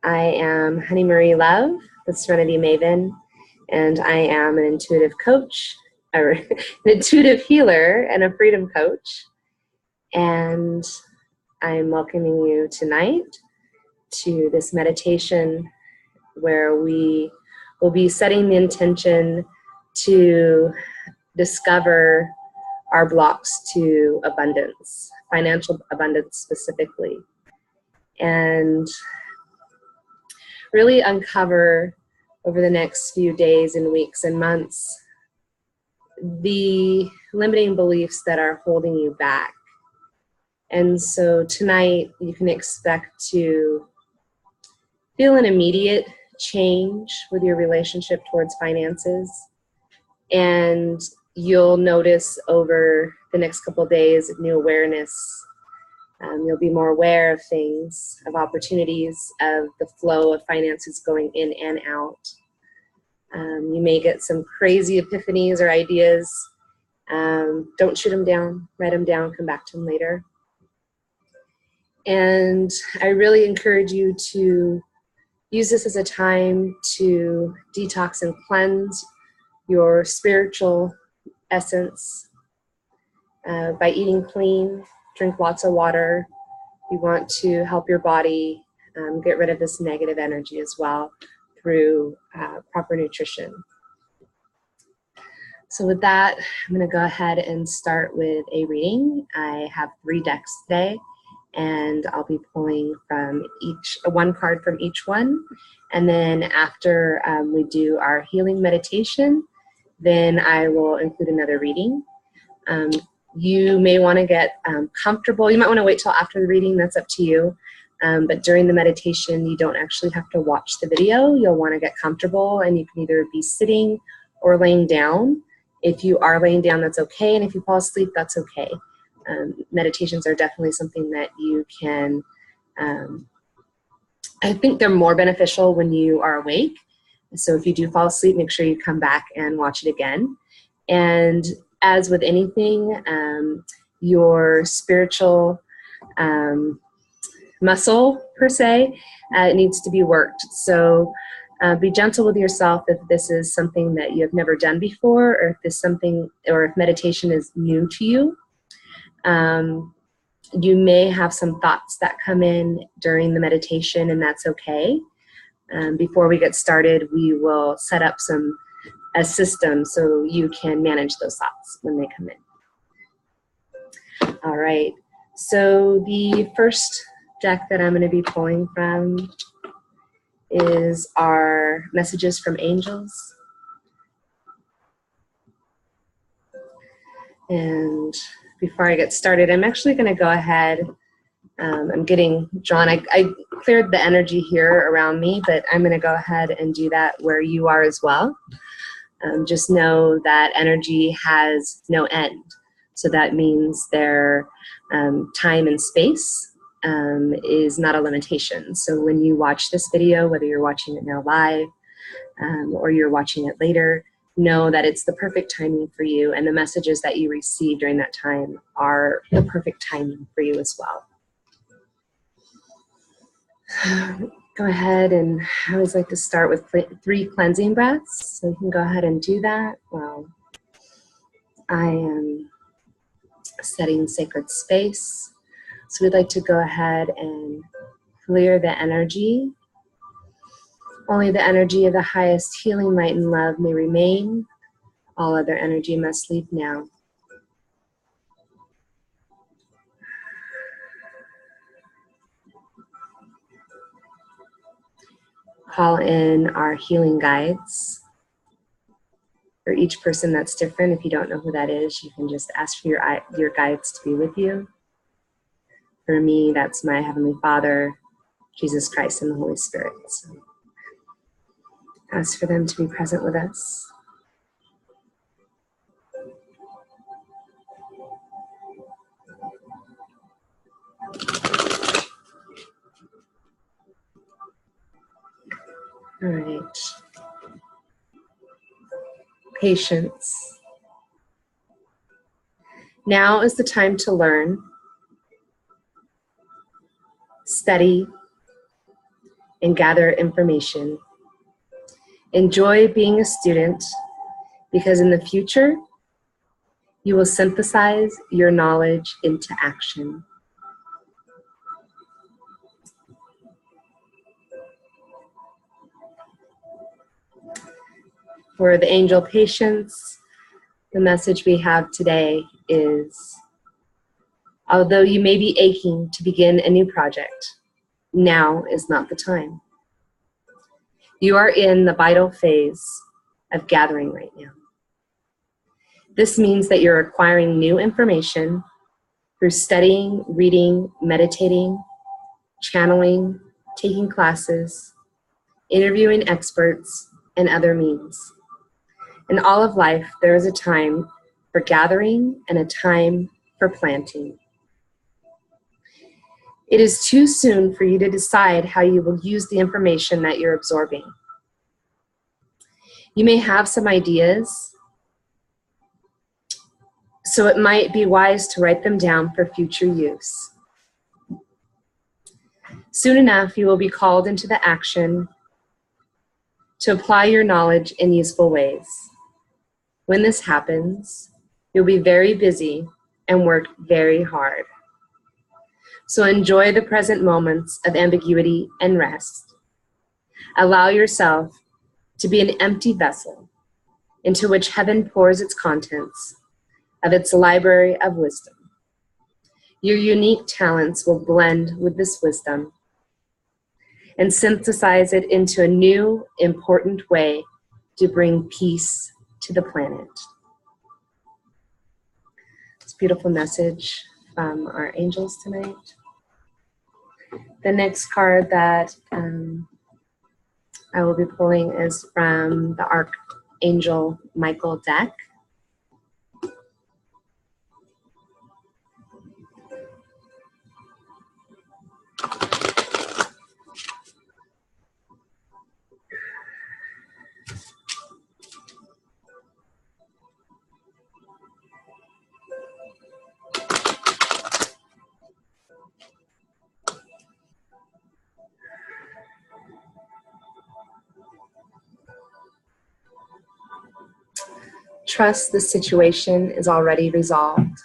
I am Honey Marie Love, the Serenity Maven, and I am an intuitive coach, or an intuitive healer, and a freedom coach. And I'm welcoming you tonight to this meditation where we will be setting the intention to discover our blocks to abundance, financial abundance specifically, and really uncover over the next few days and weeks and months the limiting beliefs that are holding you back. And so tonight you can expect to feel an immediate change with your relationship towards finances, and you'll notice over the next couple of days new awareness. You'll be more aware of things, of opportunities, of the flow of finances going in and out. You may get some crazy epiphanies or ideas. Don't shoot them down, write them down, come back to them later. And I really encourage you to use this as a time to detox and cleanse your spiritual essence by eating clean, drink lots of water. You want to help your body get rid of this negative energy as well through proper nutrition. So with that, I'm going to go ahead and start with a reading. I have 3 decks today, and I'll be pulling from one card from each one. And then after we do our healing meditation, then I will include another reading. You may want to get comfortable. You might want to wait till after the reading. That's up to you. But during the meditation, you don't actually have to watch the video. You'll want to get comfortable, and you can either be sitting or laying down. If you are laying down, that's okay. And if you fall asleep, that's okay. Meditations are definitely something that you can, I think they're more beneficial when you are awake. So if you do fall asleep, make sure you come back and watch it again. And as with anything, your spiritual muscle, per se, needs to be worked. So be gentle with yourself if this is something that you have never done before, or if meditation is new to you. You may have some thoughts that come in during the meditation, and that's okay. Before we get started, we will set up a system so you can manage those thoughts when they come in. All right, so the first deck that I'm going to be pulling from is our messages from angels. And before I get started, I'm actually going to go ahead. I'm getting drawn. I cleared the energy here around me, but I'm going to go ahead and do that where you are as well. Just know that energy has no end. So that means their time and space is not a limitation. So when you watch this video, whether you're watching it now live or you're watching it later, know that it's the perfect timing for you, and the messages that you receive during that time are the perfect timing for you as well. Go ahead, and I always like to start with 3 cleansing breaths, so you can go ahead and do that while I am setting sacred space. So we'd like to go ahead and clear the energy. Only the energy of the highest healing light and love may remain. All other energy must leave now. Call in our healing guides. For each person, that's different. If you don't know who that is, you can just ask for your guides to be with you. For me, that's my Heavenly Father, Jesus Christ, and the Holy Spirit. So ask for them to be present with us. All right. Patience. Now is the time to learn, study, and gather information. Enjoy being a student because in the future, you will synthesize your knowledge into action. For the angel patients, the message we have today is, although you may be aching to begin a new project, now is not the time. You are in the vital phase of gathering right now. This means that you're acquiring new information through studying, reading, meditating, channeling, taking classes, interviewing experts, and other means. In all of life, there is a time for gathering and a time for planting. It is too soon for you to decide how you will use the information that you're absorbing. You may have some ideas, so it might be wise to write them down for future use. Soon enough, you will be called into the action to apply your knowledge in useful ways. When this happens, you'll be very busy and work very hard. So enjoy the present moments of ambiguity and rest. Allow yourself to be an empty vessel into which heaven pours its contents of its library of wisdom. Your unique talents will blend with this wisdom and synthesize it into a new, important way to bring peace to the planet. It's a beautiful message from our angels tonight. The next card that I will be pulling is from the Archangel Michael deck. Trust the situation is already resolved.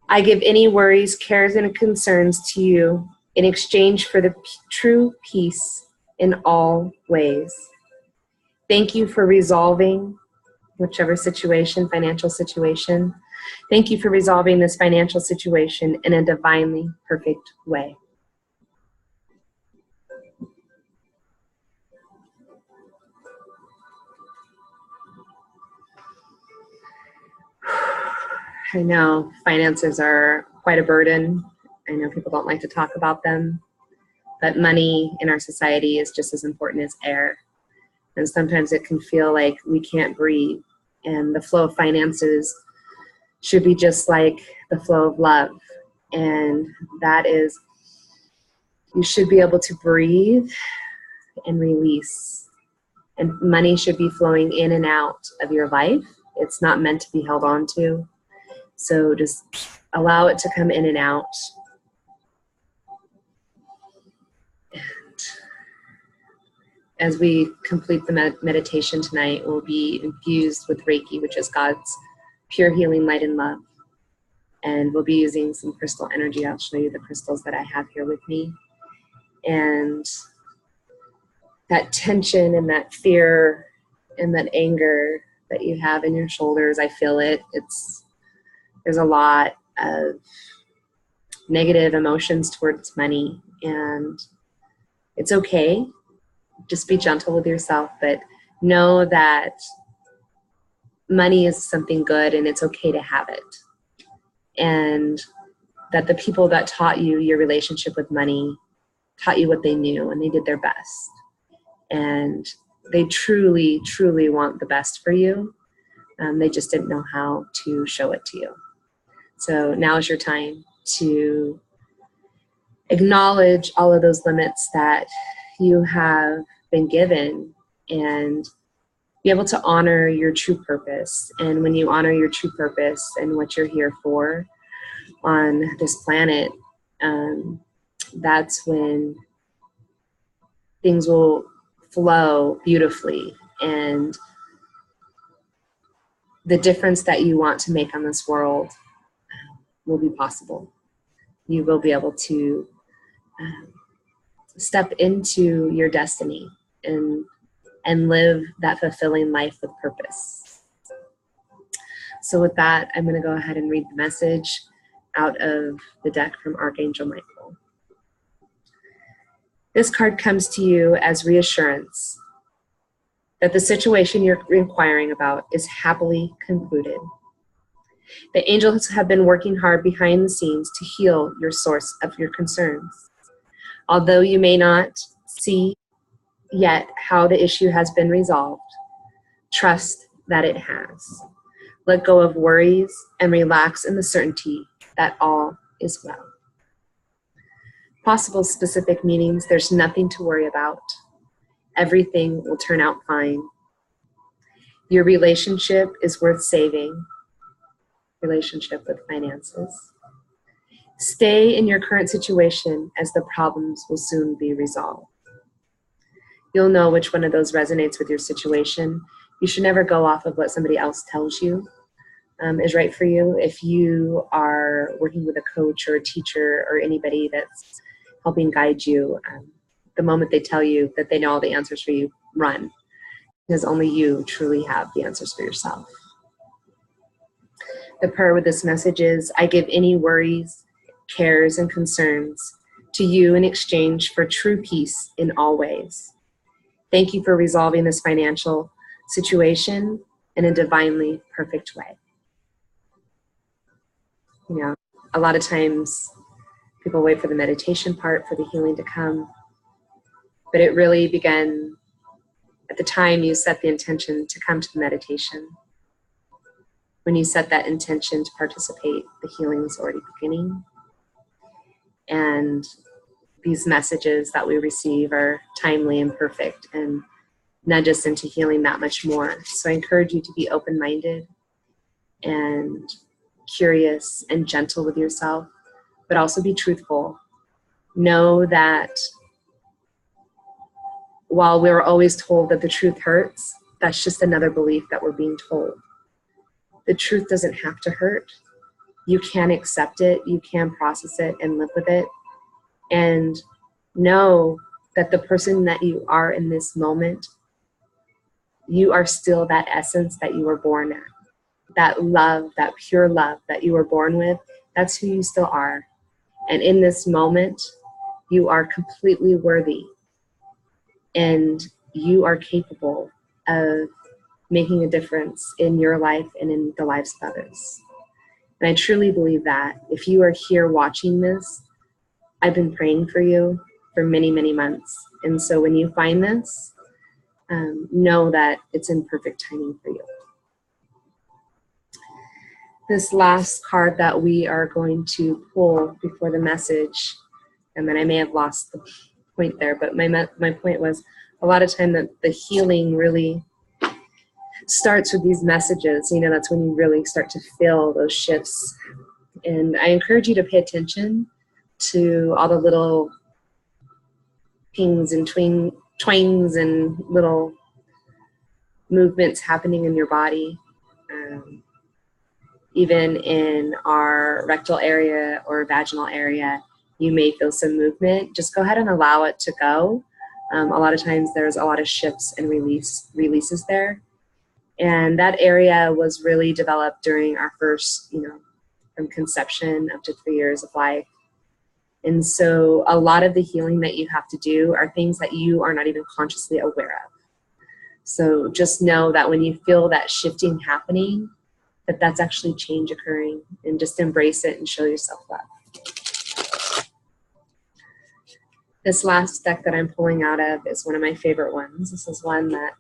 I give any worries, cares, and concerns to you in exchange for the true peace in all ways. Thank you for resolving whichever situation, financial situation. Thank you for resolving this financial situation in a divinely perfect way. I know finances are quite a burden. I know people don't like to talk about them, but money in our society is just as important as air. And sometimes it can feel like we can't breathe. And the flow of finances should be just like the flow of love. And that is, you should be able to breathe and release. And money should be flowing in and out of your life. It's not meant to be held on to. So just allow it to come in and out. And as we complete the meditation tonight, we'll be infused with Reiki, which is God's pure healing light and love. And we'll be using some crystal energy. I'll show you the crystals that I have here with me. And that tension and that fear and that anger that you have in your shoulders, I feel it. There's a lot of negative emotions towards money, and it's okay. Just be gentle with yourself, but know that money is something good and it's okay to have it. And that the people that taught you your relationship with money taught you what they knew, and they did their best. And they truly, truly want the best for you. They just didn't know how to show it to you. So now is your time to acknowledge all of those limits that you have been given and be able to honor your true purpose. And when you honor your true purpose and what you're here for on this planet, that's when things will flow beautifully, and the difference that you want to make on this world will be possible. You will be able to step into your destiny and live that fulfilling life with purpose. So with that, I'm going to go ahead and read the message out of the deck from Archangel Michael. This card comes to you as reassurance that the situation you're inquiring about is happily concluded. The angels have been working hard behind the scenes to heal your source of your concerns. Although you may not see yet how the issue has been resolved, trust that it has. Let go of worries and relax in the certainty that all is well. Possible specific meanings: there's nothing to worry about. Everything will turn out fine. Your relationship is worth saving. Relationship with finances. Stay in your current situation, as the problems will soon be resolved. You'll know which one of those resonates with your situation. You should never go off of what somebody else tells you is right for you. If you are working with a coach or a teacher or anybody that's helping guide you, the moment they tell you that they know all the answers for you, run. Because only you truly have the answers for yourself. The prayer with this message is: I give any worries, cares, and concerns to you in exchange for true peace in all ways. Thank you for resolving this financial situation in a divinely perfect way. You know, a lot of times people wait for the meditation part, for the healing to come, but it really began at the time you set the intention to come to the meditation. When you set that intention to participate, the healing is already beginning. And these messages that we receive are timely and perfect and nudge us into healing that much more. So I encourage you to be open-minded and curious and gentle with yourself, but also be truthful. Know that while we're always told that the truth hurts, that's just another belief that we're being told. The truth doesn't have to hurt. You can accept it, you can process it and live with it. And know that the person that you are in this moment, you are still that essence that you were born at. That love, that pure love that you were born with, that's who you still are. And in this moment, you are completely worthy. And you are capable of making a difference in your life and in the lives of others. And I truly believe that. If you are here watching this, I've been praying for you for many, many months. And so when you find this, know that it's in perfect timing for you. This last card that we are going to pull before the message, and then I may have lost the point there, but my point was a lot of time that the healing really starts with these messages. You know, that's when you really start to feel those shifts. And I encourage you to pay attention to all the little pings and twangs and little movements happening in your body. Even in our rectal area or vaginal area, you may feel some movement. Just go ahead and allow it to go. A lot of times there's a lot of shifts and releases there. And that area was really developed during our first, from conception up to 3 years of life. And so a lot of the healing that you have to do are things that you are not even consciously aware of. So just know that when you feel that shifting happening, that's actually change occurring, and just embrace it and show yourself love. This last deck that I'm pulling out of is one of my favorite ones. This is one that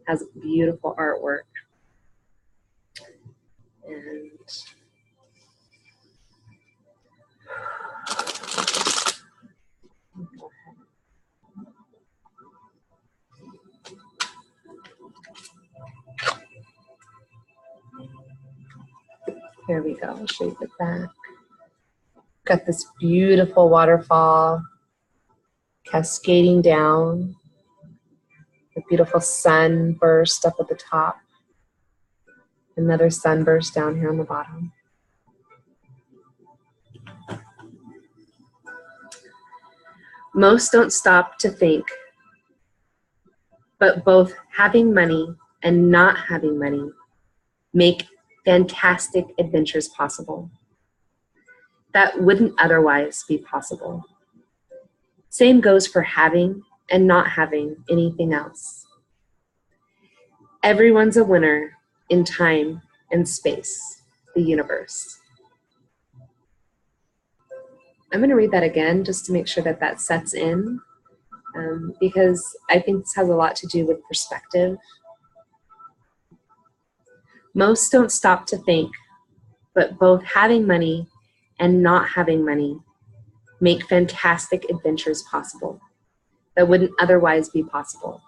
has beautiful artwork. And here we go. I'll show you the back. got this beautiful waterfall cascading down, a beautiful sunburst up at the top, another sunburst down here on the bottom. Most don't stop to think, but both having money and not having money make fantastic adventures possible that wouldn't otherwise be possible. Same goes for having and not having anything else. Everyone's a winner in time and space, the universe. I'm going to read that again just to make sure that that sets in, because I think this has a lot to do with perspective. Most don't stop to think, but both having money and not having money make fantastic adventures possible that wouldn't otherwise be possible.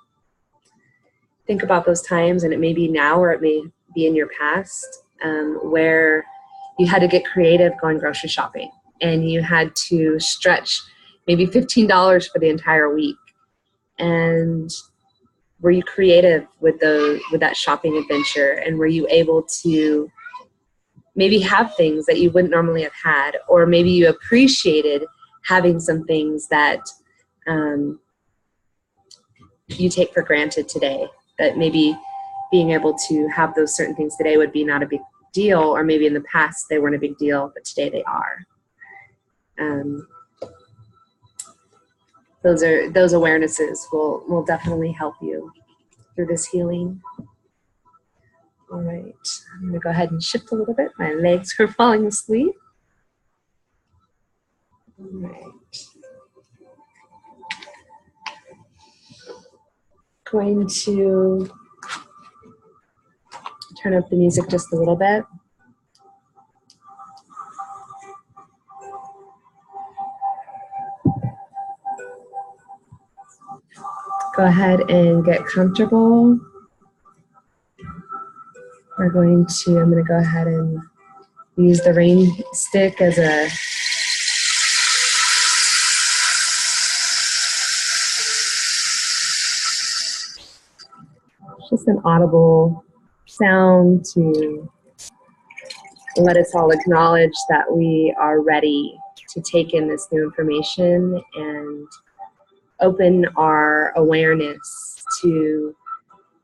Think about those times, and it may be now or it may be in your past, where you had to get creative going grocery shopping and you had to stretch maybe $15 for the entire week. And were you creative with that shopping adventure? And were you able to maybe have things that you wouldn't normally have had, or maybe you appreciated having some things that you take for granted today, that maybe being able to have those certain things today would be not a big deal, or maybe in the past they weren't a big deal, but today they are. Those awarenesses will definitely help you through this healing. All right, I'm going to go ahead and shift a little bit. My legs are falling asleep. All right. Going to turn up the music just a little bit. Go ahead and get comfortable. I'm going to go ahead and use the rain stick as just an audible sound to let us all acknowledge that we are ready to take in this new information and open our awareness to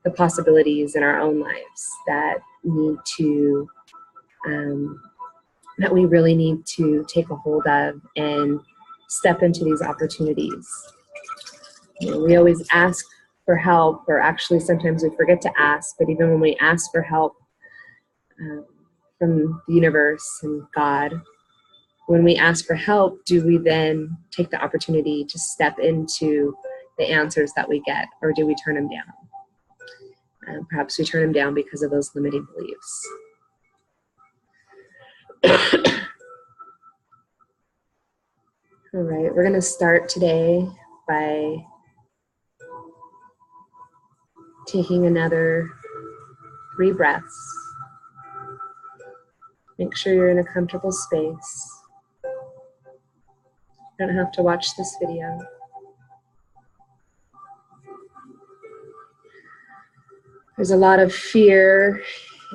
the possibilities in our own lives that need to, that we really need to take a hold of and step into these opportunities. You know, we always ask for help, or actually sometimes we forget to ask, but even when we ask for help from the universe and God, when we ask for help, do we then take the opportunity to step into the answers that we get, or do we turn them down? Perhaps we turn them down because of those limiting beliefs. All right, we're going to start today by taking another 3 breaths. Make sure you're in a comfortable space. You don't have to watch this video. There's a lot of fear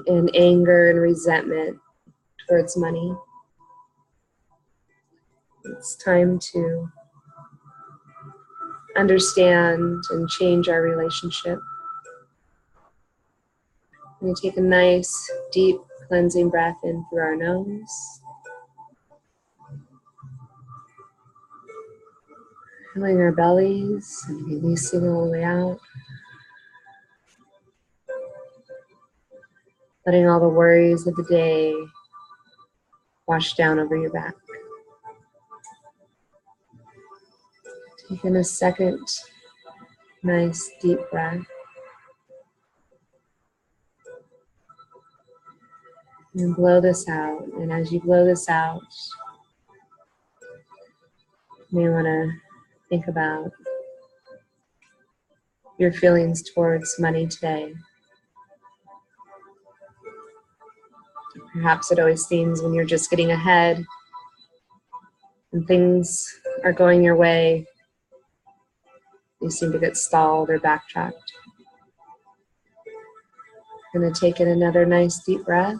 and anger and resentment towards money. It's time to understand and change our relationship. We're going to take a nice, deep, cleansing breath in through our nose. Filling our bellies and releasing all the way out. Letting all the worries of the day wash down over your back. Taking a second, nice deep breath. And blow this out. And as you blow this out, you may want to think about your feelings towards money today. Perhaps it always seems when you're just getting ahead When things are going your way, you seem to get stalled or backtracked. Going to take in another nice deep breath.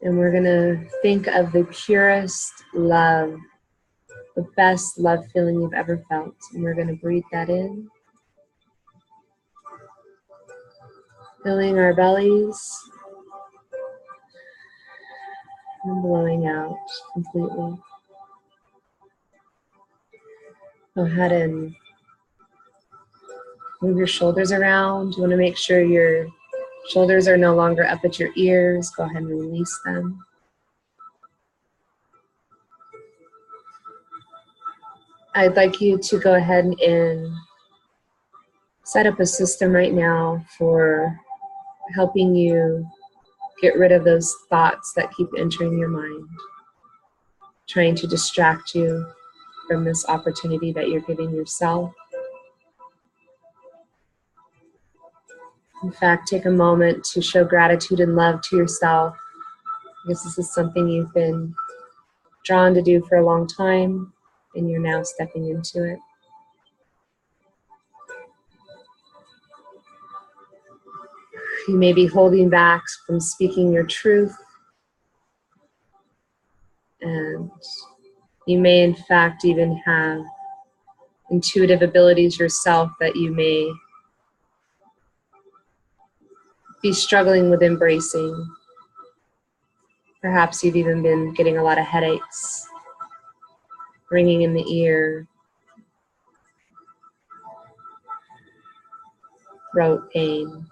And we're going to think of the purest love, the best love feeling you've ever felt. And we're going to breathe that in, filling our bellies and blowing out completely. Go ahead and move your shoulders around. You want to make sure your shoulders are no longer up at your ears. Go ahead and release them. I'd like you to go ahead and set up a system right now for helping you get rid of those thoughts that keep entering your mind, trying to distract you from this opportunity that you're giving yourself. In fact, take a moment to show gratitude and love to yourself, because this is something you've been drawn to do for a long time, and you're now stepping into it. You may be holding back from speaking your truth, and you may in fact even have intuitive abilities yourself that you may be struggling with embracing. Perhaps you've even been getting a lot of headaches, ringing in the ear, throat pain.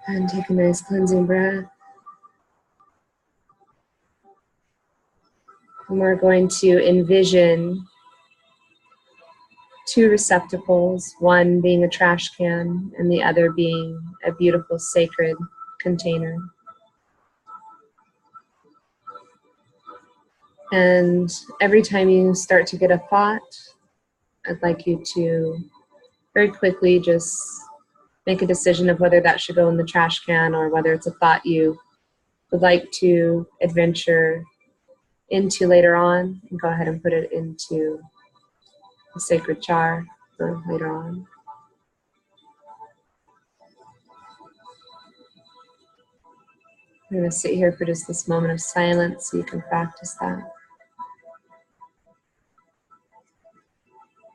And take a nice cleansing breath. And we're going to envision two receptacles, one being a trash can and the other being a beautiful sacred container. And every time you start to get a thought, I'd like you to very quickly just make a decision of whether that should go in the trash can or whether it's a thought you would like to adventure into later on, and go ahead and put it into the sacred jar for later on. I'm going to sit here for just this moment of silence so you can practice that.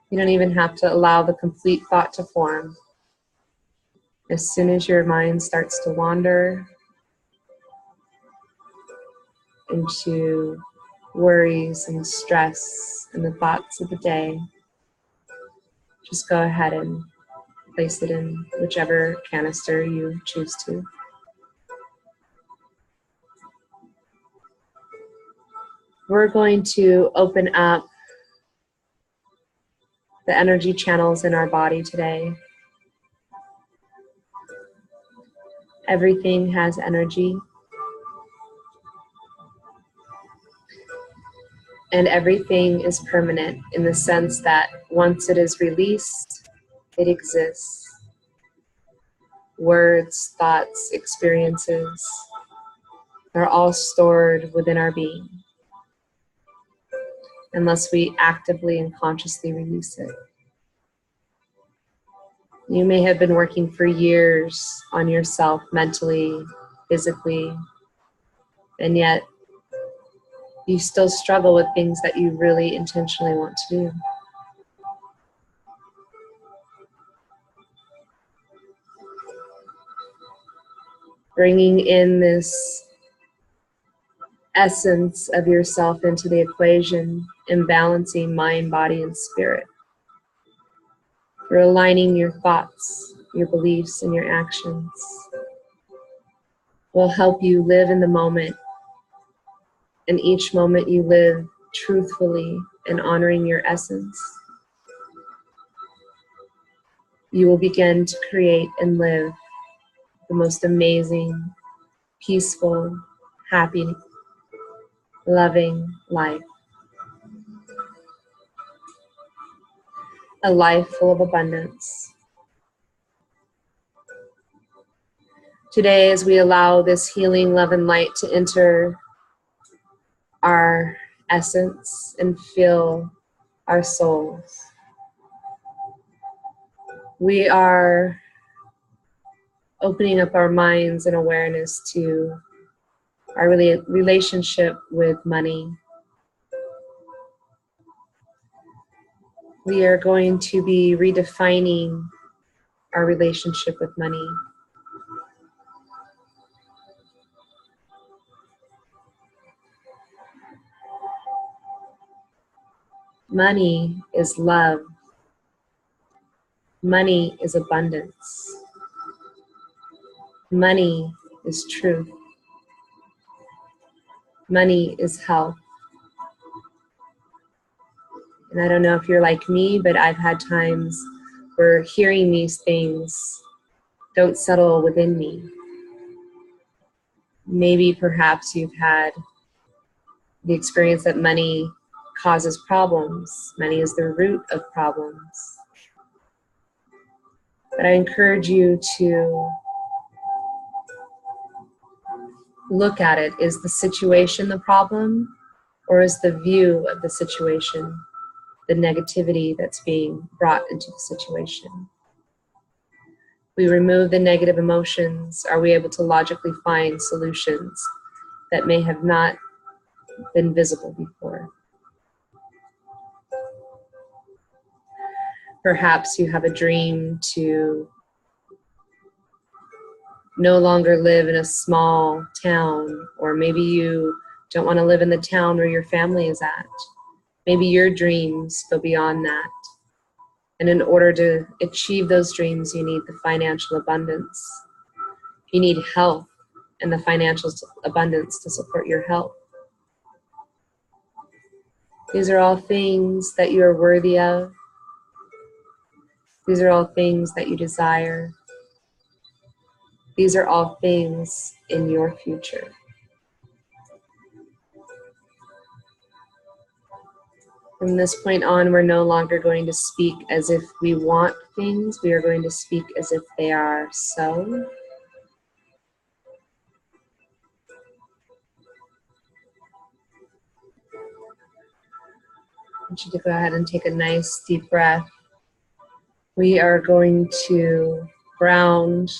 You don't even have to allow the complete thought to form. As soon as your mind starts to wander into worries and stress and the thoughts of the day, just go ahead and place it in whichever canister you choose to. We're going to open up the energy channels in our body today. Everything has energy. And everything is permanent in the sense that once it is released, it exists. Words, thoughts, experiences are all stored within our being, unless we actively and consciously release it. You may have been working for years on yourself mentally, physically, and yet you still struggle with things that you really intentionally want to do. Bringing in this essence of yourself into the equation and balancing mind, body, and spirit. You're aligning your thoughts, your beliefs, and your actions. Will help you live in the moment, and each moment you live truthfully and honoring your essence. You will begin to create and live the most amazing, peaceful, happy, loving life. A life full of abundance. Today, as we allow this healing love and light to enter our essence and fill our souls, we are opening up our minds and awareness to our relationship with money. We are going to be redefining our relationship with money. Money is love. Money is abundance. Money is truth. Money is health. And I don't know if you're like me, but I've had times where hearing these things don't settle within me. Maybe perhaps you've had the experience that money causes problems. Money is the root of problems. But I encourage you to look at it. Is the situation the problem, or is the view of the situation the negativity that's being brought into the situation? We remove the negative emotions. Are we able to logically find solutions that may have not been visible before? Perhaps you have a dream to no longer live in a small town, or maybe you don't want to live in the town where your family is at. Maybe your dreams go beyond that. And in order to achieve those dreams, you need the financial abundance. You need health and the financial abundance to support your health. These are all things that you are worthy of. These are all things that you desire. These are all things in your future. From this point on, we're no longer going to speak as if we want things. We are going to speak as if they are so. I want you to go ahead and take a nice deep breath. We are going to ground,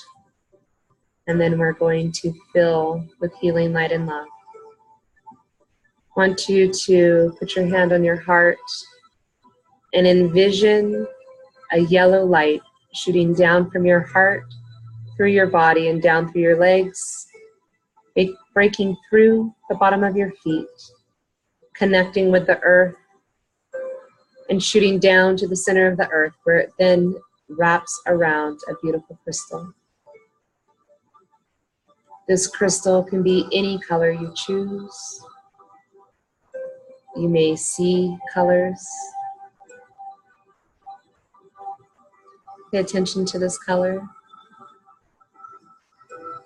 and then we're going to fill with healing light and love. I want you to put your hand on your heart and envision a yellow light shooting down from your heart, through your body, and down through your legs, breaking through the bottom of your feet, connecting with the earth, and shooting down to the center of the earth, where it then wraps around a beautiful crystal. This crystal can be any color you choose. You may see colors. Pay attention to this color.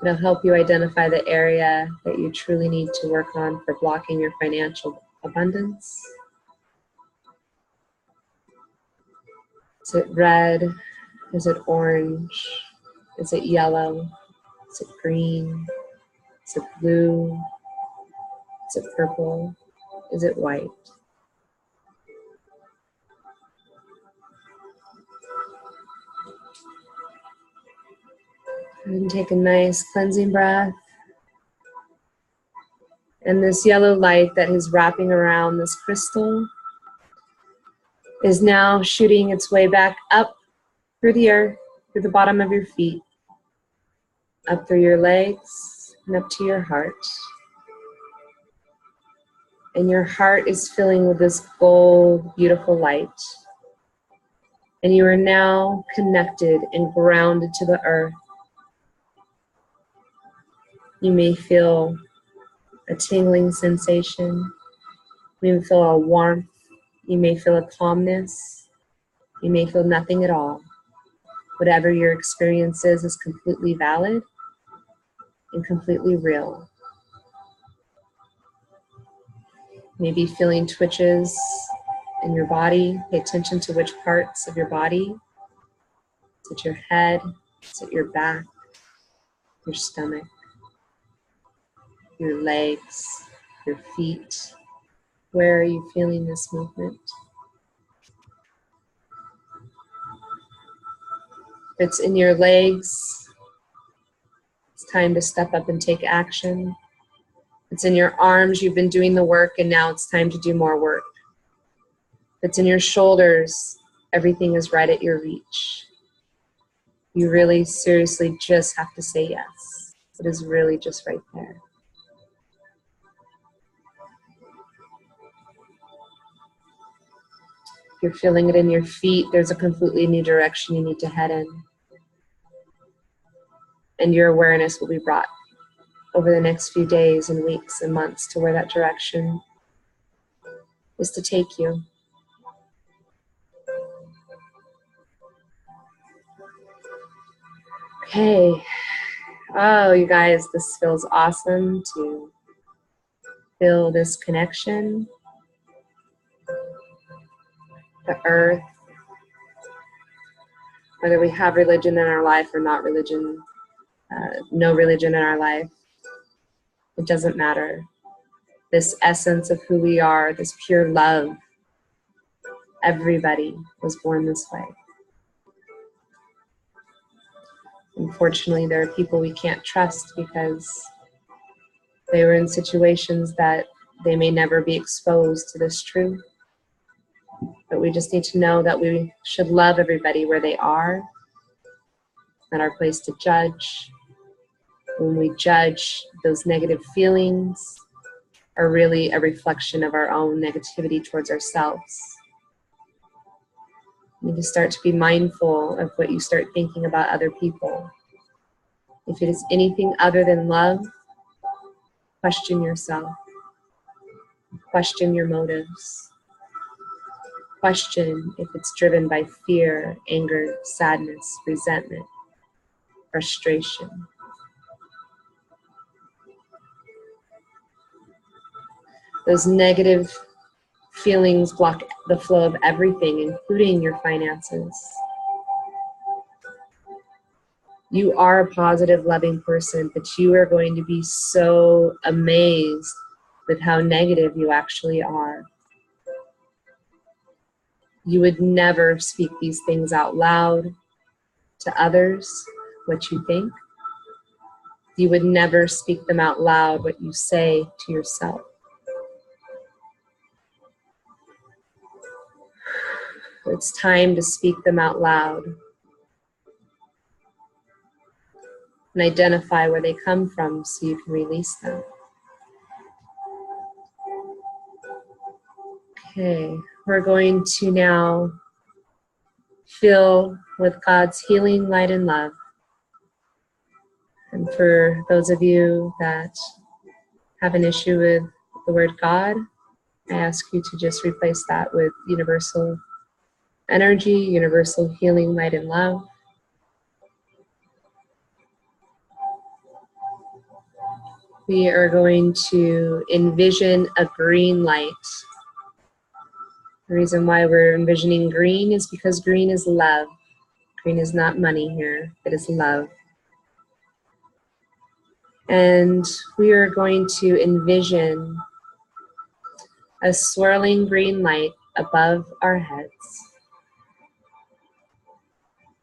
It'll help you identify the area that you truly need to work on for blocking your financial abundance. Is it red? Is it orange? Is it yellow? Is it green? Is it blue? Is it purple? Is it white? And take a nice cleansing breath. And this yellow light that is wrapping around this crystal is now shooting its way back up through the earth, through the bottom of your feet, up through your legs, and up to your heart. And your heart is filling with this gold, beautiful light. And you are now connected and grounded to the earth. You may feel a tingling sensation. You may feel a warmth. You may feel a calmness. You may feel nothing at all. Whatever your experience is completely valid and completely real. Maybe feeling twitches in your body. Pay attention to which parts of your body. Is it your head? Is it your back? your stomach, your legs, your feet. Where are you feeling this movement? If it's in your legs, it's time to step up and take action. If it's in your arms, you've been doing the work and now it's time to do more work. If it's in your shoulders, everything is right at your reach. You really seriously just have to say yes. It is really just right there. If you're feeling it in your feet, there's a completely new direction you need to head in. And your awareness will be brought over the next few days and weeks and months to where that direction is to take you. Okay. Oh, you guys, this feels awesome to feel this connection. The earth, whether we have religion in our life or not religion, no religion in our life, it doesn't matter. This essence of who we are, this pure love, everybody was born this way. Unfortunately, there are people we can't trust because they were in situations that they may never be exposed to this truth. But we just need to know that we should love everybody where they are. It's not our place to judge. When we judge, those negative feelings are really a reflection of our own negativity towards ourselves. You need to start to be mindful of what you start thinking about other people. If it is anything other than love, question yourself. Question your motives. Question if it's driven by fear, anger, sadness, resentment, frustration. Those negative feelings block the flow of everything, including your finances. You are a positive, loving person, but you are going to be so amazed with how negative you actually are. You would never speak these things out loud to others, what you think. You would never speak them out loud, what you say to yourself. It's time to speak them out loud and identify where they come from so you can release them. Okay, we're going to now fill with God's healing light and love. And for those of you that have an issue with the word God, I ask you to just replace that with universal energy, universal healing light and love. We are going to envision a green light. The reason why we're envisioning green is because green is love. Green is not money here, it is love. And we are going to envision a swirling green light above our heads.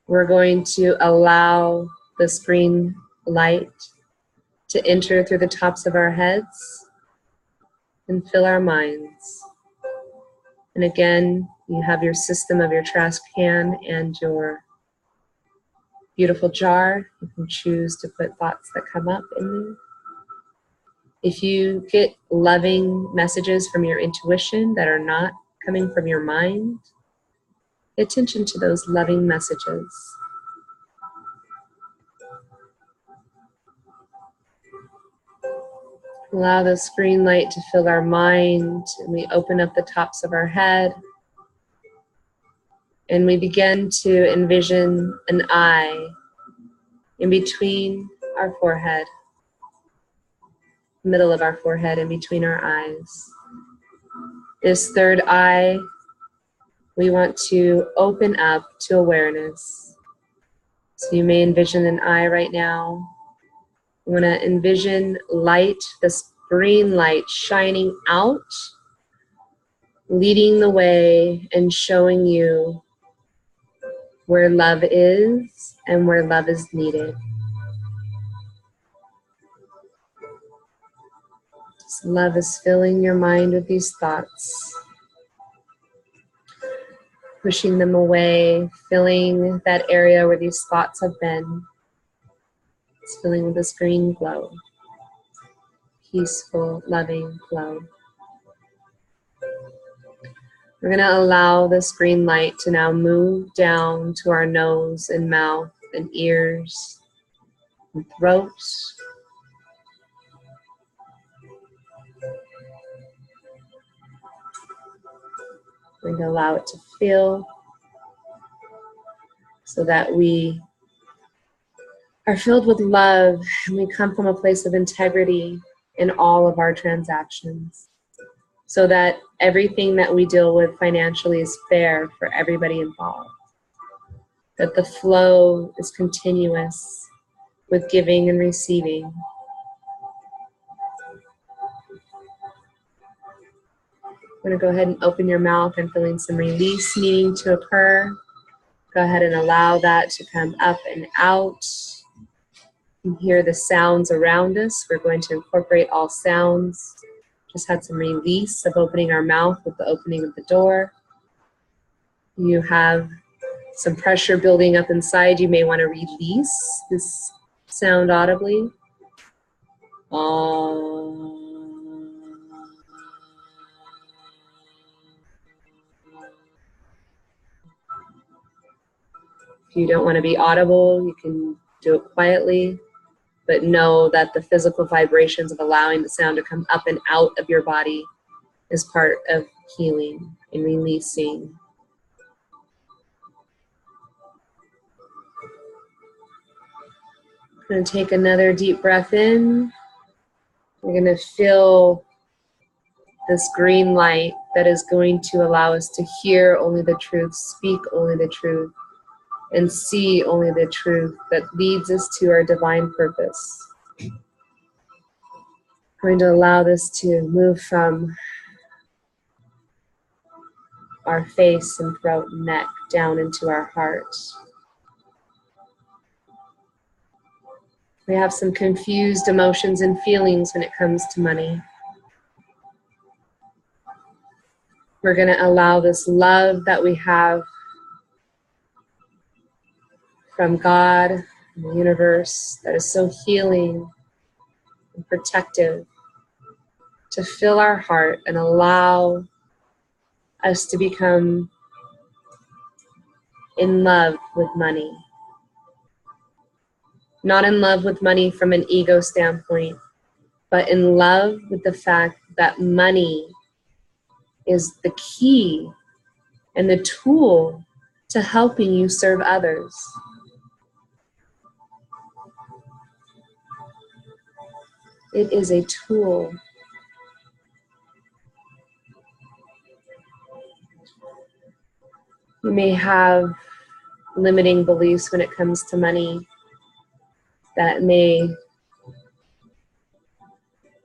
We're going to allow this green light to enter through the tops of our heads and fill our minds. And again, you have your system of your trash can and your beautiful jar. You can choose to put thoughts that come up in there. If you get loving messages from your intuition that are not coming from your mind, pay attention to those loving messages. Allow this green light to fill our mind, and we open up the tops of our head. And we begin to envision an eye in between our forehead, middle of our forehead, in between our eyes. This third eye, we want to open up to awareness. So you may envision an eye right now, I'm going to envision light, this green light shining out, leading the way and showing you where love is and where love is needed. Just love is filling your mind with these thoughts, pushing them away, filling that area where these thoughts have been. It's filling with this green glow, peaceful, loving glow. We're going to allow this green light to now move down to our nose and mouth and ears and throat. We're going to allow it to fill so that we are filled with love and we come from a place of integrity in all of our transactions, so that everything that we deal with financially is fair for everybody involved, that the flow is continuous with giving and receiving. I'm going to go ahead and open your mouth and feeling some release needing to occur. Go ahead and allow that to come up and out. You can hear the sounds around us. We're going to incorporate all sounds. Just had some release of opening our mouth with the opening of the door. You have some pressure building up inside. You may want to release this sound audibly. If you don't want to be audible, you can do it quietly. But know that the physical vibrations of allowing the sound to come up and out of your body is part of healing and releasing. I'm going to take another deep breath in. We're going to feel this green light that is going to allow us to hear only the truth, speak only the truth, and see only the truth that leads us to our divine purpose. I'm going to allow this to move from our face and throat and neck down into our heart. We have some confused emotions and feelings when it comes to money. We're going to allow this love that we have from God and the universe that is so healing and protective to fill our heart and allow us to become in love with money. Not in love with money from an ego standpoint, but in love with the fact that money is the key and the tool to helping you serve others. It is a tool. You may have limiting beliefs when it comes to money that may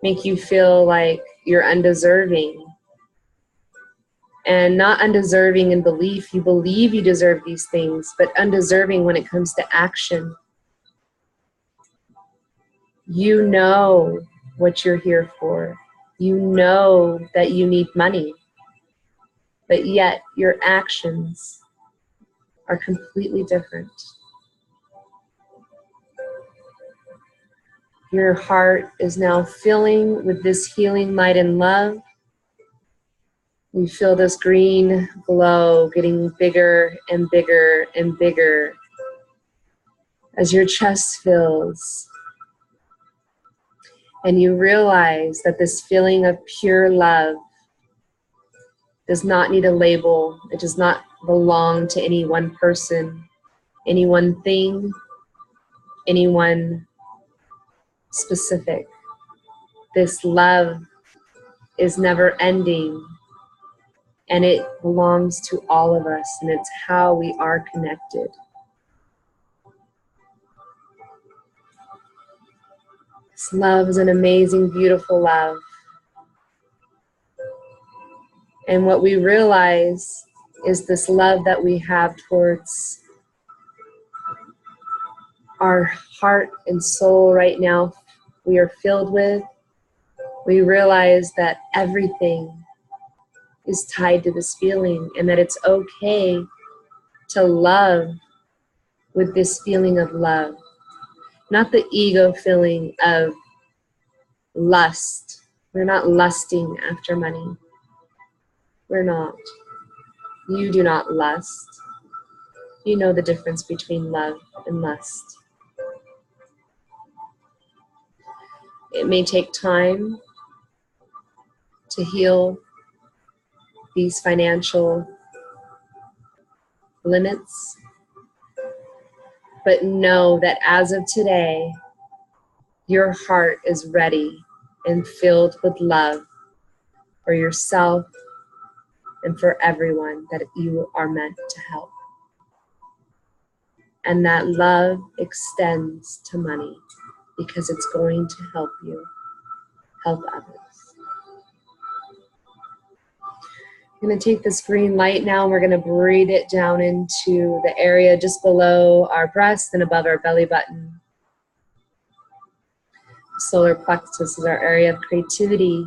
make you feel like you're undeserving. And not undeserving in belief. You believe you deserve these things, but undeserving when it comes to action. You know what you're here for. You know that you need money, but yet your actions are completely different. Your heart is now filling with this healing light and love. You feel this green glow getting bigger and bigger and bigger as your chest fills. And you realize that this feeling of pure love does not need a label. It does not belong to any one person, any one thing, any one specific. This love is never ending, and it belongs to all of us, and it's how we are connected. This love is an amazing, beautiful love. And what we realize is this love that we have towards our heart and soul right now, we are filled with. We realize that everything is tied to this feeling, and that it's okay to love with this feeling of love. Not the ego feeling of lust. We're not lusting after money. We're not. You do not lust. You know the difference between love and lust. It may take time to heal these financial limits, but know that as of today, your heart is ready and filled with love for yourself and for everyone that you are meant to help. And that love extends to money because it's going to help you help others. I'm going to take this green light now and we're going to breathe it down into the area just below our breast and above our belly button. Solar plexus is our area of creativity.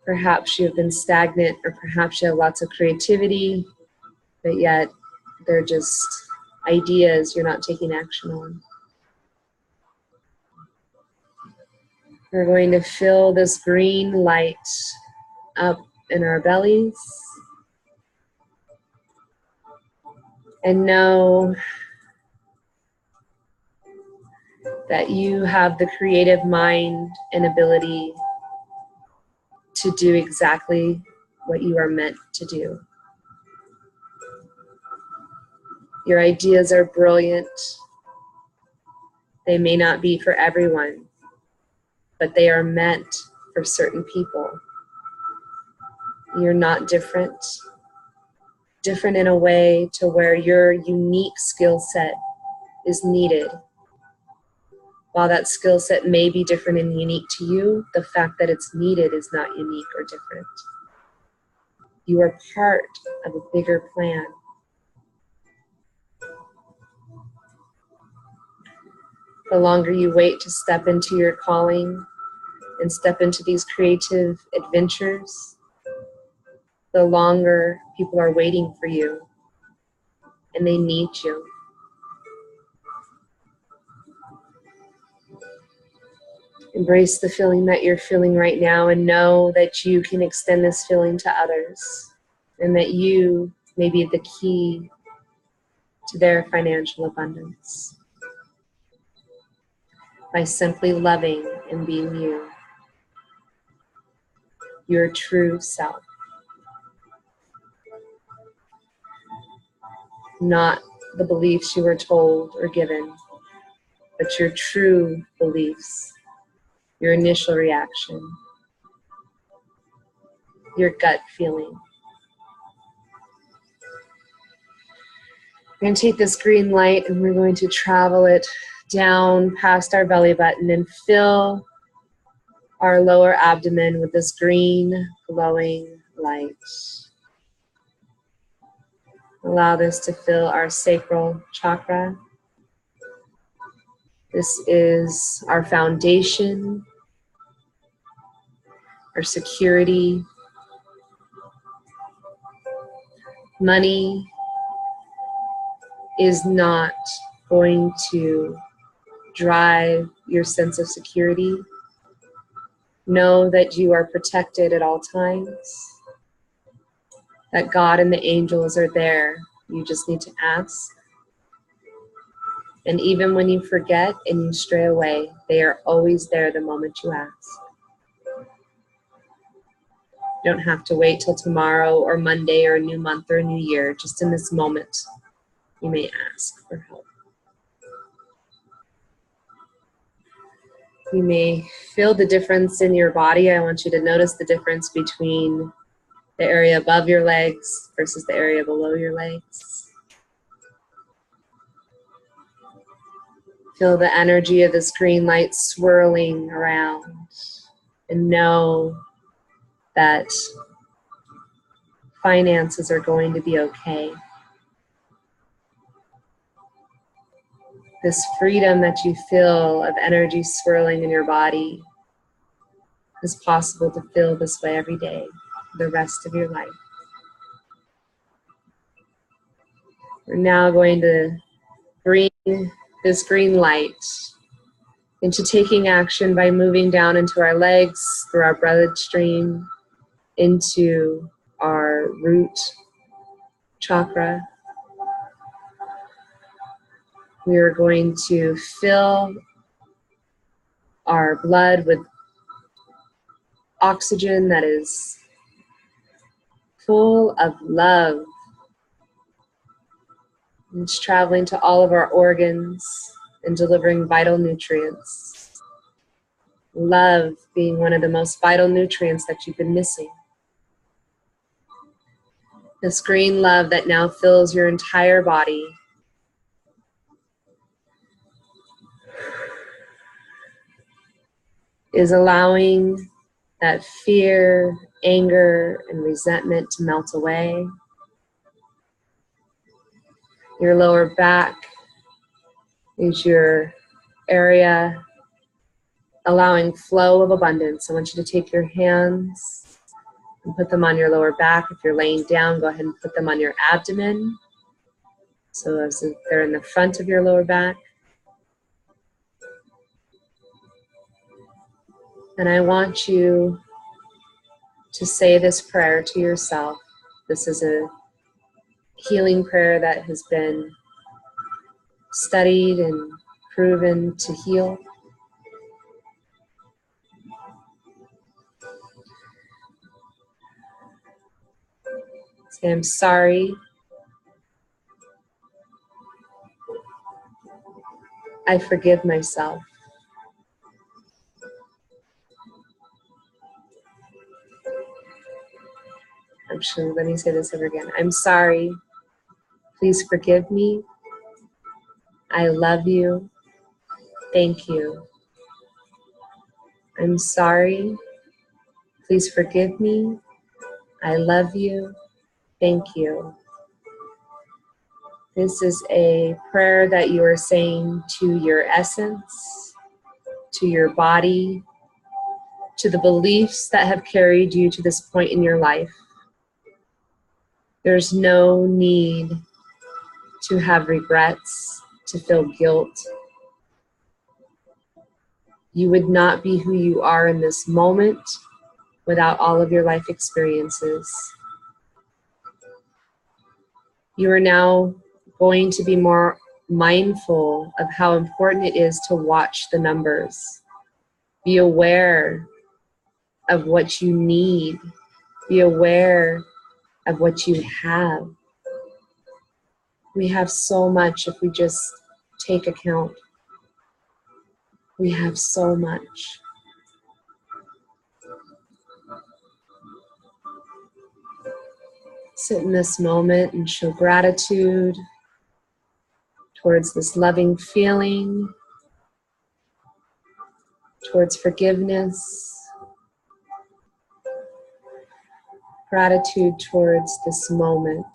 Perhaps you have been stagnant, or perhaps you have lots of creativity, but yet they're just ideas you're not taking action on. We're going to fill this green light up in our bellies and know that you have the creative mind and ability to do exactly what you are meant to do. Your ideas are brilliant. They may not be for everyone, but they are meant for certain people. You're not different. Different in a way to where your unique skill set is needed. While that skill set may be different and unique to you, the fact that it's needed is not unique or different. You are part of a bigger plan. The longer you wait to step into your calling and step into these creative adventures, the longer people are waiting for you and they need you. Embrace the feeling that you're feeling right now and know that you can extend this feeling to others and that you may be the key to their financial abundance by simply loving and being you, your true self. Not the beliefs you were told or given, but your true beliefs, your initial reaction, your gut feeling. We're going to take this green light and we're going to travel it down past our belly button and fill our lower abdomen with this green glowing light. Allow this to fill our sacral chakra. This is our foundation, our security. Money is not going to drive your sense of security. Know that you are protected at all times, that God and the angels are there. You just need to ask. And even when you forget and you stray away, they are always there the moment you ask. You don't have to wait till tomorrow or Monday or a new month or a new year. Just in this moment, you may ask for help. You may feel the difference in your body. I want you to notice the difference between the area above your legs versus the area below your legs. Feel the energy of this green light swirling around, and know that finances are going to be okay. This freedom that you feel of energy swirling in your body is possible to feel this way every day for the rest of your life. We're now going to bring this green light into taking action by moving down into our legs, through our bloodstream, into our root chakra. We are going to fill our blood with oxygen that is full of love. It's traveling to all of our organs and delivering vital nutrients. Love being one of the most vital nutrients that you've been missing. This green love that now fills your entire body is allowing that fear, anger, and resentment to melt away. Your lower back is your area allowing flow of abundance. I want you to take your hands and put them on your lower back. If you're laying down, go ahead and put them on your abdomen, so as if they're in the front of your lower back. And I want you to say this prayer to yourself. This is a healing prayer that has been studied and proven to heal. Say, I'm sorry. I forgive myself. Actually, let me say this over again. I'm sorry. Please forgive me. I love you. Thank you. I'm sorry. Please forgive me. I love you. Thank you. This is a prayer that you are saying to your essence, to your body, to the beliefs that have carried you to this point in your life. There's no need to have regrets, to feel guilt. You would not be who you are in this moment without all of your life experiences. You are now going to be more mindful of how important it is to watch the numbers. Be aware of what you need. Be aware of what you have. We have so much if we just take account. We have so much. Sit in this moment and show gratitude towards this loving feeling, towards forgiveness, gratitude towards this moment.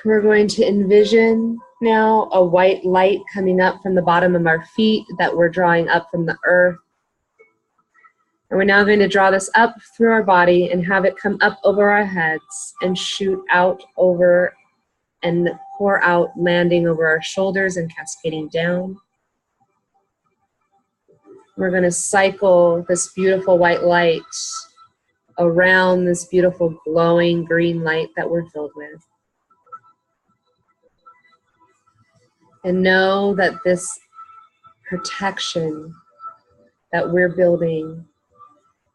We're going to envision now a white light coming up from the bottom of our feet that we're drawing up from the earth. And we're now going to draw this up through our body and have it come up over our heads and shoot out over and pour out, landing over our shoulders and cascading down. We're going to cycle this beautiful white light around this beautiful glowing green light that we're filled with. And know that this protection that we're building,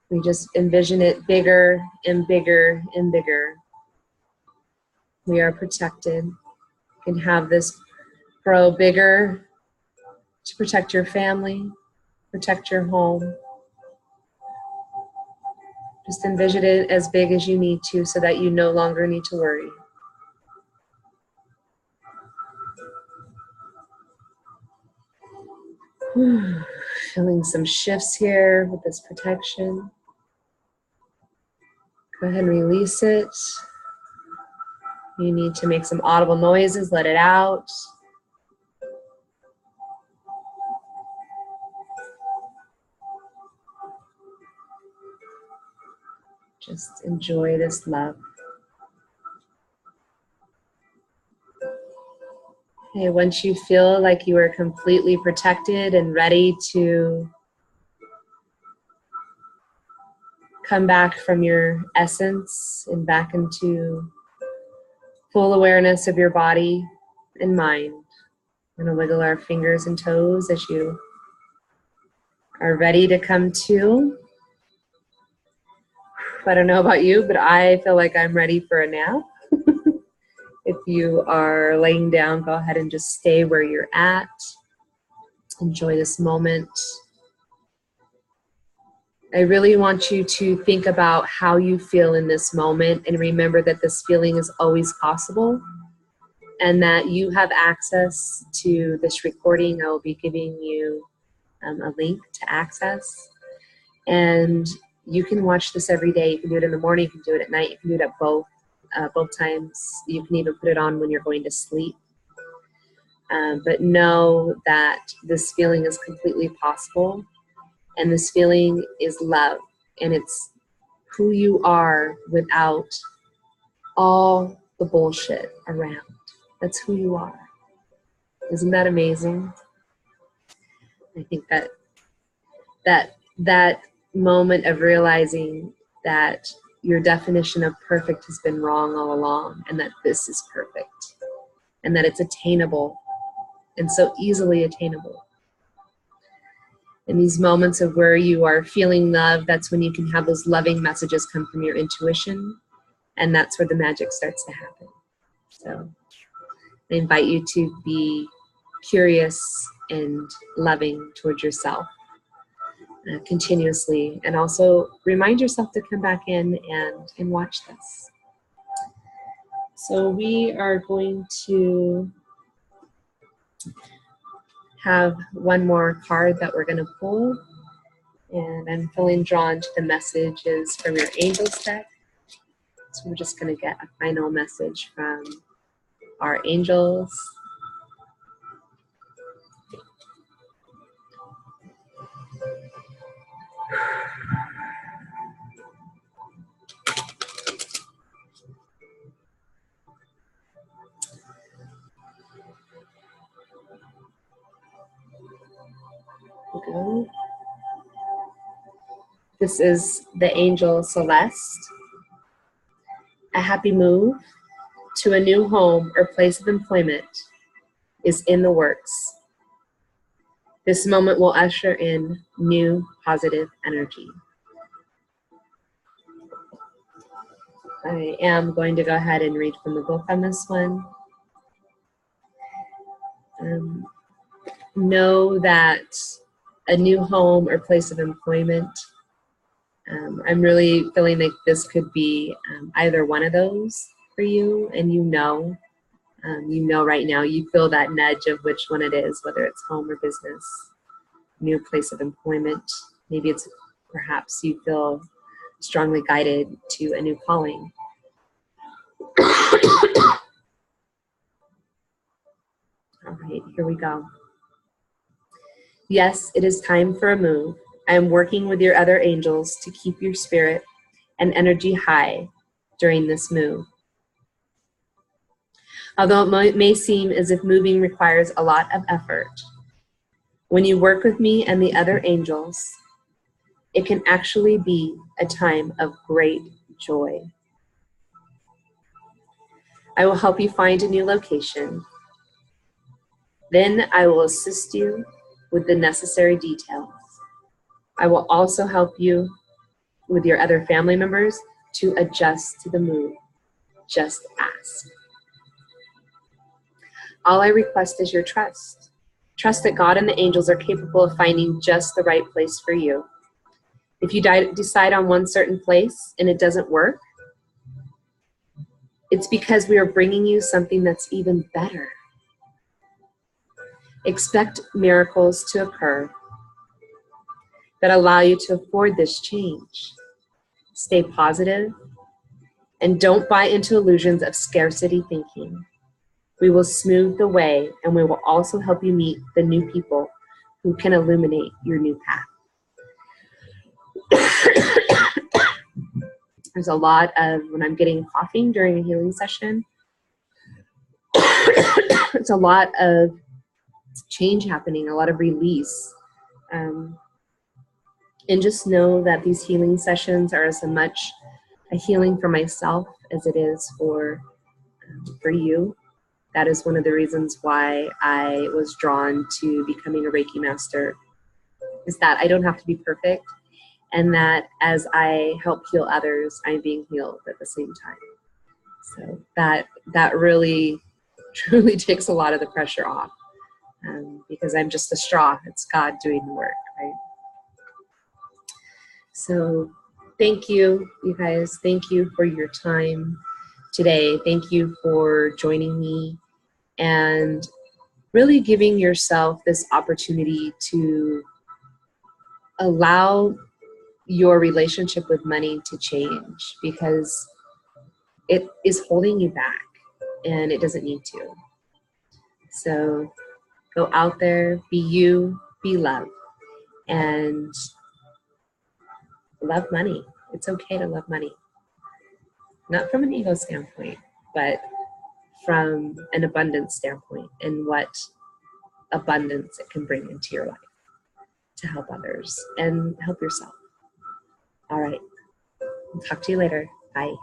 we just envision it bigger and bigger and bigger. We are protected. You can have this grow bigger to protect your family, protect your home, Just envision it as big as you need to so that you no longer need to worry. Feeling some shifts here with this protection. Go ahead and release it. You need to make some audible noises, let it out. Just enjoy this love. Okay, once you feel like you are completely protected and ready to come back from your essence and back into full awareness of your body and mind, we're going to wiggle our fingers and toes as you are ready to come to. I don't know about you, but I feel like I'm ready for a nap. If you are laying down, go ahead and just stay where you're at. Enjoy this moment. I really want you to think about how you feel in this moment and remember that this feeling is always possible and that you have access to this recording. I will be giving you a link to access, and you can watch this every day. You can do it in the morning, you can do it at night, you can do it at both times. You can even put it on when you're going to sleep. But know that this feeling is completely possible, and this feeling is love, and it's who you are without all the bullshit around. That's who you are. Isn't that amazing? I think that moment of realizing that your definition of perfect has been wrong all along, and that this is perfect, and that it's attainable, and so easily attainable. In these moments of where you are feeling love, that's when you can have those loving messages come from your intuition, and that's where the magic starts to happen. So I invite you to be curious and loving towards yourself continuously, and also remind yourself to come back in and watch this. So we are going to have one more card that we're going to pull, and I'm feeling drawn to the messages from your angels deck. So we're just going to get a final message from our angels. This is the angel Celeste. A happy move to a new home or place of employment is in the works. This moment will usher in new positive energy. I am going to go ahead and read from the book on this one. Know that a new home or place of employment, I'm really feeling like this could be either one of those for you, and you know right now, you feel that nudge of which one it is, whether it's home or business, new place of employment. Maybe it's perhaps you feel strongly guided to a new calling. All right, here we go. Yes, it is time for a move. I am working with your other angels to keep your spirit and energy high during this move. Although it may seem as if moving requires a lot of effort, when you work with me and the other angels, it can actually be a time of great joy. I will help you find a new location. Then I will assist you with the necessary details. I will also help you with your other family members to adjust to the move. Just ask. All I request is your trust. Trust that God and the angels are capable of finding just the right place for you. If you decide on one certain place and it doesn't work, it's because we are bringing you something that's even better. Expect miracles to occur that allow you to afford this change. Stay positive and don't buy into illusions of scarcity thinking. We will smooth the way, and we will also help you meet the new people who can illuminate your new path. There's a lot of, when I'm getting coughing during a healing session, it's a lot of change happening, a lot of release. And just know that these healing sessions are as much a healing for myself as it is for you. That is one of the reasons why I was drawn to becoming a Reiki master, is that I don't have to be perfect, and that as I help heal others, I'm being healed at the same time. So that really, truly takes a lot of the pressure off, because I'm just a straw. It's God doing the work, right? So thank you, you guys. Thank you for your time today. Thank you for joining me and really giving yourself this opportunity to allow your relationship with money to change, because it is holding you back and it doesn't need to. So go out there, be you, be love, and love money. It's okay to love money. Not from an ego standpoint, but from an abundance standpoint, and what abundance it can bring into your life to help others and help yourself. All right. I'll talk to you later. Bye.